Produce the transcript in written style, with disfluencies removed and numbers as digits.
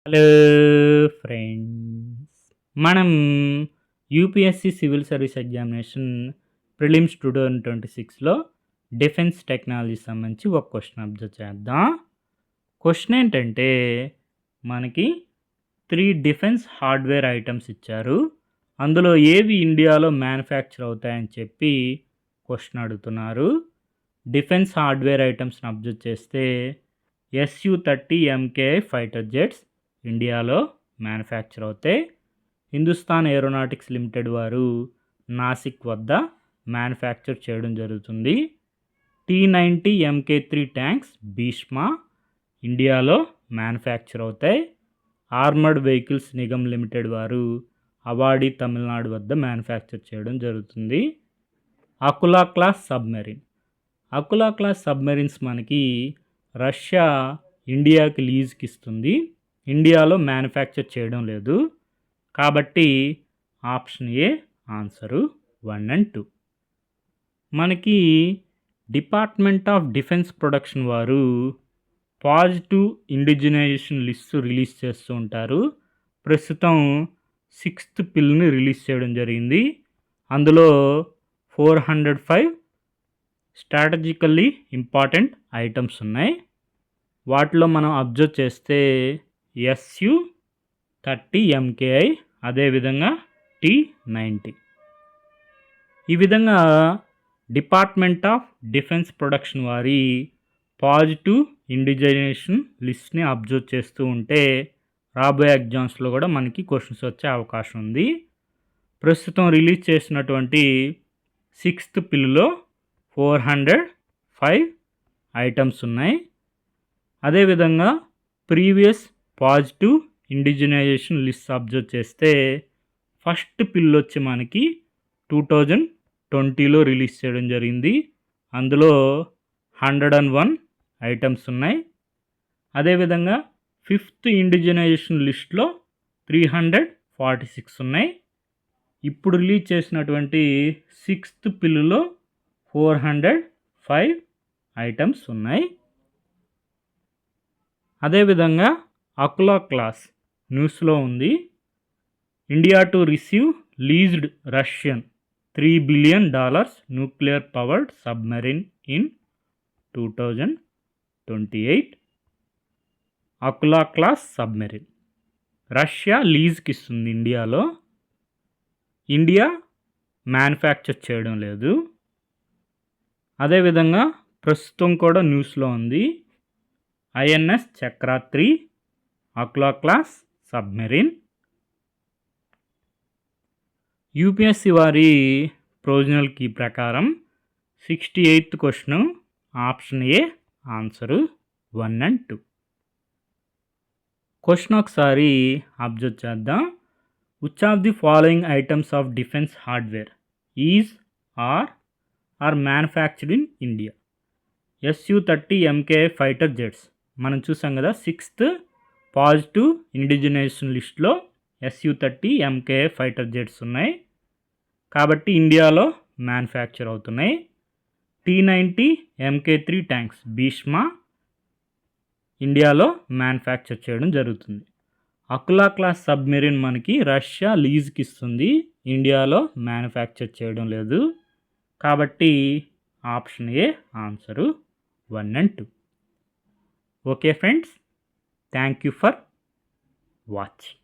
Hello friends, మనం UPSC civil service examination prelims 2026లో defence technology సంబంధించి ఒక క్వశ్చన్ అబ్జర్వ్ చేద్దాం. క్వశ్చన్ ఏంటంటే మనకి 3 డిఫెన్స్ హార్డ్వేర్ ఐటమ్స్ ఇచ్చారు. అందులో ఏవి ఇండియాలో మ్యానుఫ్యాక్చర్ అవుతాయని చెప్పి క్వశ్చన్ అడుగుతున్నారు. డిఫెన్స్ హార్డ్వేర్ ఐటమ్స్ని అబ్జర్వ్ చేస్తే SU-30 MKI ఫైటర్ జెట్స్ ఇండియాలో మ్యానుఫ్యాక్చర్ అవుతాయి. హిందుస్థాన్ ఏరోనాటిక్స్ లిమిటెడ్ వారు నాసిక్ వద్ద మ్యానుఫ్యాక్చర్ చేయడం జరుగుతుంది. T-90 MK3 ట్యాంక్స్ భీష్మా ఇండియాలో మ్యానుఫ్యాక్చర్ అవుతాయి. ఆర్మర్డ్ వెహికల్స్ నిగమ్ లిమిటెడ్ వారు అవాడి తమిళనాడు వద్ద మ్యానుఫ్యాక్చర్ చేయడం జరుగుతుంది. అకులా క్లాస్ సబ్మెరీన్. అకులా క్లాస్ సబ్మెరీన్స్ మనకి రష్యా ఇండియాకి లీజ్కి ఇస్తుంది. ఇండియాలో మ్యానుఫ్యాక్చర్ చేయడం లేదు. కాబట్టి ఆప్షన్ ఏ ఆన్సరు 1 and 2. మనకి డిపార్ట్మెంట్ ఆఫ్ డిఫెన్స్ ప్రొడక్షన్ వారు పాజిటివ్ ఇండిజినైజేషన్ లిస్ట్ రిలీజ్ చేస్తూ ఉంటారు. ప్రస్తుతం 6th పిల్ని రిలీజ్ చేయడం జరిగింది. అందులో 405 స్ట్రాటజికల్లీ ఇంపార్టెంట్ ఐటమ్స్ ఉన్నాయి. వాటిలో మనం అబ్జర్వ్ చేస్తే SU-30 MKI, అదేవిధంగా T-90. ఈ విధంగా డిపార్ట్మెంట్ ఆఫ్ డిఫెన్స్ ప్రొడక్షన్ వారి పాజిటివ్ ఇండిజైనేషన్ లిస్ట్ని అబ్జర్వ్ చేస్తూ ఉంటే రాబోయే ఎగ్జామ్స్లో కూడా మనకి క్వశ్చన్స్ వచ్చే అవకాశం ఉంది. ప్రస్తుతం రిలీజ్ చేసినటువంటి 6th పిల్లో 405 ఐటమ్స్ ఉన్నాయి. అదేవిధంగా previous positive indigenisation list observe చేస్తే ఫస్ట్ పిల్ వచ్చి మనకి 2020లో రిలీజ్ చేయడం జరిగింది. అందులో 101 ఐటమ్స్ ఉన్నాయి. అదేవిధంగా 5th ఇండిజినైజేషన్ లిస్ట్లో 346 ఉన్నాయి. ఇప్పుడు రిలీజ్ చేసినటువంటి 6th పిల్లో 405 ఐటమ్స్ ఉన్నాయి. అదేవిధంగా అకులా క్లాస్ న్యూస్లో ఉంది. India to receive leased Russian $3 billion nuclear powered submarine in 2028. Akula class submarine Russia లీజ్కి ఇస్తుంది ఇండియాలో. ఇండియా మ్యానుఫ్యాక్చర్ చేయడం లేదు. అదేవిధంగా ప్రస్తుతం కూడా న్యూస్లో ఉంది. INS Chakra 3 Akula class submarine. UPSC వారి ప్రొవిజనల్ కీ ప్రకారం 68th question option A answer 1 and 2. Question ఒకసారి అబ్జర్వ్ చేద్దాం. Which of the following items of defence hardware is are manufactured in India? SU-30 MKI fighter jets మనం చూసాం కదా. 6th positive indigenisation లిస్ట్లో SU-30 MKI fighter jets ఉన్నాయి కాబట్టి ఇండియాలో manufacture అవుతున్నాయి. T-90 MK3 ట్యాంక్స్ భీష్మా ఇండియాలో మ్యానుఫ్యాక్చర్ చేయడం జరుగుతుంది. అకులా క్లాస్ సబ్మెరీన్ మనకి రష్యా లీజ్కి ఇస్తుంది. ఇండియాలో మ్యానుఫ్యాక్చర్ చేయడం లేదు కాబట్టి option A answer 1 and 2. Okay friends, thank you for watching.